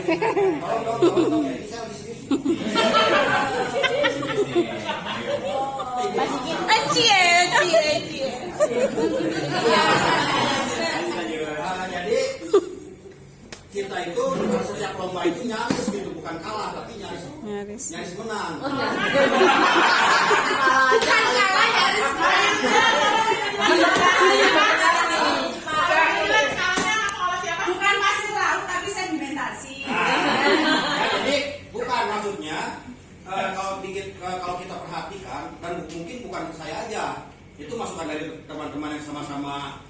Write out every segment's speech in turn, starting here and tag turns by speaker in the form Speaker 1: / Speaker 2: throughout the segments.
Speaker 1: Tolong, ini saya lagi serius. Jadi kita itu setiap lomba itu nyaris gitu, bukan kalah tapi nyaris menang.
Speaker 2: Bukan kalah, nyaris menang. Bukan masuk laut tapi sedimentasi.
Speaker 1: Jadi bukan maksudnya kalau kita perhatikan dan mungkin bukan saya aja, itu masukan dari teman-teman yang sama-sama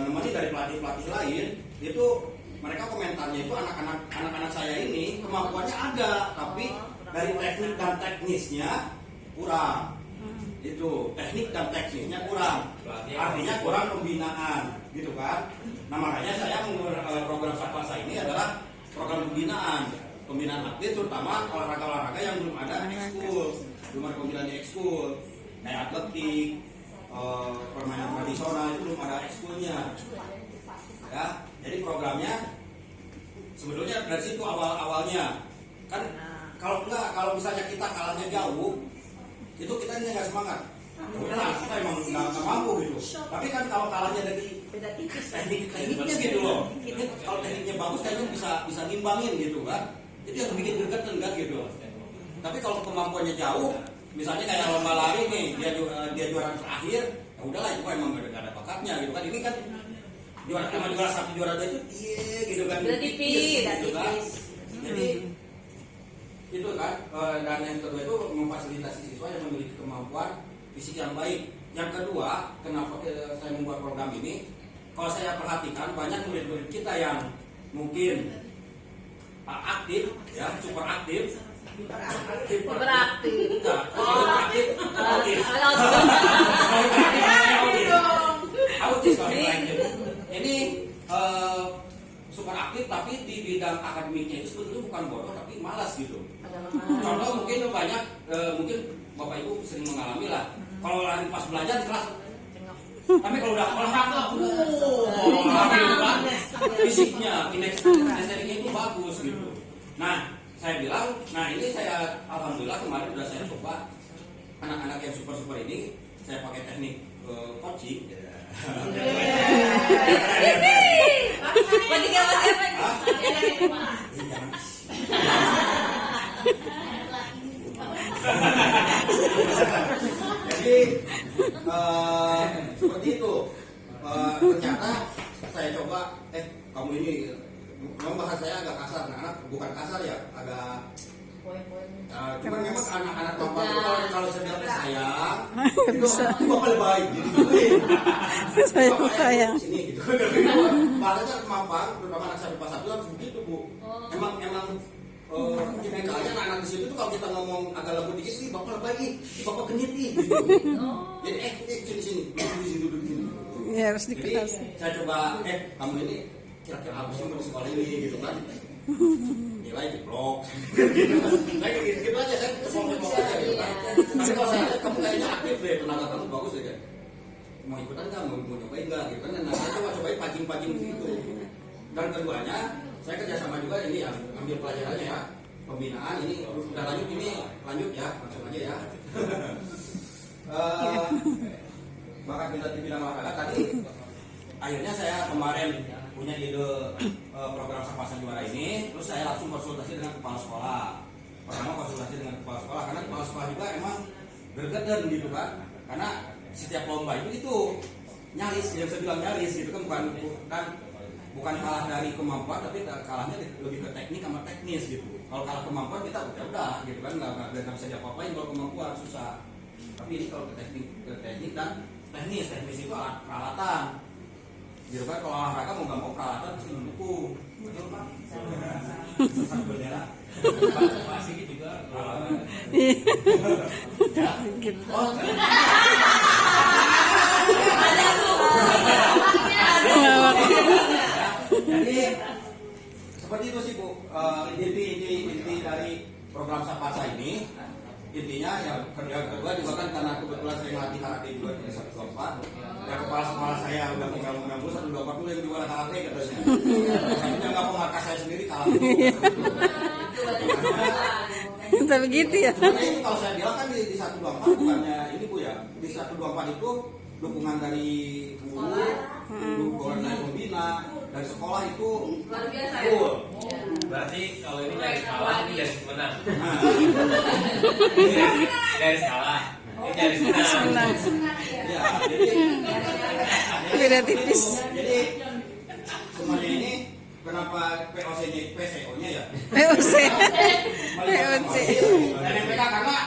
Speaker 1: nemani dari pelatih-pelatih lain, itu mereka komentarnya itu anak-anak saya ini kemampuannya ada, tapi dari teknik dan teknisnya kurang. Itu teknik dan teknisnya kurang, artinya kurang pembinaan, gitu kan? Nah makanya saya program Sapasa ini adalah program pembinaan atlet, terutama olahraga-olahraga yang belum ada ekskul, belum ada pembinaan ekskul, kayak atletik, permainan tradisional itu belum ada ekskulnya. Ya, jadi programnya sebetulnya dari situ awalnya kan kalau misalnya kita kalahnya jauh, itu kita nggak semangat. Udahlah, kita emang nggak mampu gitu. Tapi kan kalau kalahnya dari tekniknya gitu loh. Ini kalau tekniknya bagus kayaknya bisa ngimbangin gitu kan. Itu yang bikin gregetan kan gitu. Tapi kalau kemampuannya jauh, misalnya kayak lomba lari nih, dia juara terakhir, ya udahlah itu emang nggak ada bakatnya gitu kan. Ini kan juara 1 juara 2 itu gitu kan.
Speaker 2: Udah tipis.
Speaker 1: Jadi itu kan, dan yang kedua itu memfasilitasi siswa yang memiliki kemampuan fisik yang baik. Yang kedua, kenapa saya membuat program ini? Kalau saya perhatikan banyak murid-murid kita yang mungkin aktif, ya super aktif. Autis. Ini super aktif tapi di bidang akademiknya itu sebetulnya bukan bodoh tapi malas gitu. Contoh mungkin banyak, mungkin Bapak Ibu sering mengalami lah. Kalau lari pas belajar di kelas, tapi kalau udah olahraga, fisiknya, estetiknya itu bagus gitu. Nah, saya bilang, ini saya alhamdulillah kemarin udah saya coba anak-anak yang super ini, saya pakai teknik coaching. Jadi seperti itu. Ternyata saya coba, kamu ini memang bahasa saya agak kasar, anak bukan kasar ya, agak cuman memang anak-anak bapak itu kalau saya bilang sayang, itu bapak lebih baik gitu. Sayang sini gitu. Bahasanya kemampuan, terutama anak saya pas 1 harus begitu bu. Emang tipikalnya anak-anak di situ tuh kalau kita ngomong agak lembut dikit sih bapak lebih baik, bapak genit nih. Gitu. Jadi sini duduk di sini. Ya harus dikasih. Saya coba, kamu ini kira-kira apa sih untuk sekolah ini gitu kan? Nilai jeblok. Nah gitu aja saya ngomong aja gitu kan. Tapi kalau saya kamu kayaknya aktif deh, tenaga kamu bagus ya kan. Mau ikutan nggak, mau nyobain nggak gitu kan? Nah saya coba-cobain pacing gitu. Dan keduanya saya kerjasama juga ini ya, ambil pelajarannya ya, pembinaan ini udah lanjut ya, langsung aja ya. Bakat minat di bidang olahraga tadi, akhirnya saya kemarin punya ide program Sapasa Juara ini, terus saya langsung konsultasi dengan kepala sekolah. Pertama konsultasi dengan kepala sekolah karena kepala sekolah juga emang bergeden gitu kan, karena setiap lomba itu nyaris, yang saya bilang nyaris gitu kan, bukan kalah dari kemampuan tapi kalahnya lebih ke teknik sama teknis gitu. Kalau kalah kemampuan kita udah gitu kan, nggak bisa diapa-apain kalau kemampuan susah. Tapi ini kalau ke teknik dan teknis itu alat peralatan gitu kan. Kalau olahraga mau nggak mau peralatan pasti mendukung, betul pak? Satu bendera pasti juga jadi seperti itu sih bu, inti dari program Sapasa ini. Intinya yang kedua juga kan karena kebetulan saya ngelatih karate juga di 124. Ya kepala saya udah 360 124 yang juara karate katanya. Saya nggak mau markas saya sendiri kalah
Speaker 3: Tapi gitu ya.
Speaker 1: Sebenarnya itu kalau saya bilang kan di 124 bukannya ini Bu ya. Di 124 itu dukungan dari guru, dukungan dari pembina, dari sekolah itu
Speaker 4: Luar biasa ya?
Speaker 1: full.
Speaker 5: Berarti kalau ini dari kalah, ini dari menang.
Speaker 1: Nah,
Speaker 5: Dari kalah, ini dari menang.
Speaker 3: Senang.
Speaker 1: ya, jadi
Speaker 3: Beda tipis.
Speaker 1: Jadi semuanya ini kenapa POC-nya, PCO-nya ya?
Speaker 3: POC.
Speaker 1: Melibatkan
Speaker 3: POC.
Speaker 1: OSIS dan MPK karena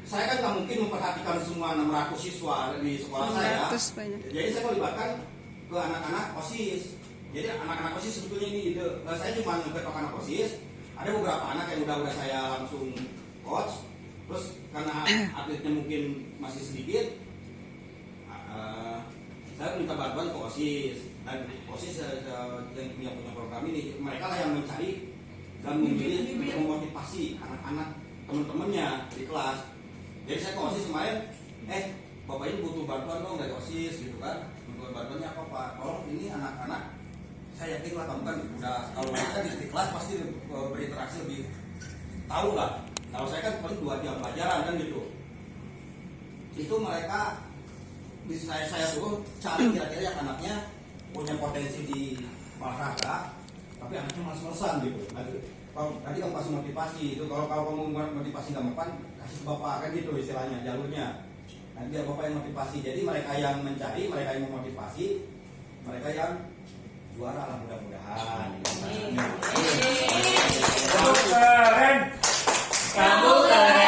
Speaker 1: saya kan nggak mungkin memperhatikan semua 600 siswa di sekolah saya.
Speaker 3: 600 banyak.
Speaker 1: Jadi saya melibatkan ke anak-anak OSIS. Jadi anak-anak OSIS sebetulnya ini ide. Saya cuma ngeketok anak OSIS. Ada beberapa anak yang udah saya langsung coach. Terus karena atletnya mungkin masih sedikit, saya minta bantuan ke OSIS. Dan OSIS yang punya program ini, mereka lah yang mencari dan memilih untuk memotivasi anak-anak teman-temannya di kelas. Jadi saya ke OSIS kemarin, Bapak ini butuh bantuan dong dari OSIS gitu kan. Butuh bantuannya apa Pak? Tolong ini anak-anak, saya yakin lah kamu kan udah kalau mereka di kelas pasti berinteraksi lebih tahu lah. Kalau saya kan paling 2 jam pelajaran kan gitu. Itu mereka saya suruh cari kira-kira yang anaknya punya potensi di olahraga, tapi anaknya malas-malasan gitu. Tadi kamu kasih motivasi itu, kalau kamu motivasi nggak mempan, kasih ke bapak kan gitu istilahnya jalurnya. Nanti biar bapak yang motivasi. Jadi mereka yang mencari, mereka yang memotivasi, mereka yang juara lah mudah-mudahan.
Speaker 5: Kamu keren.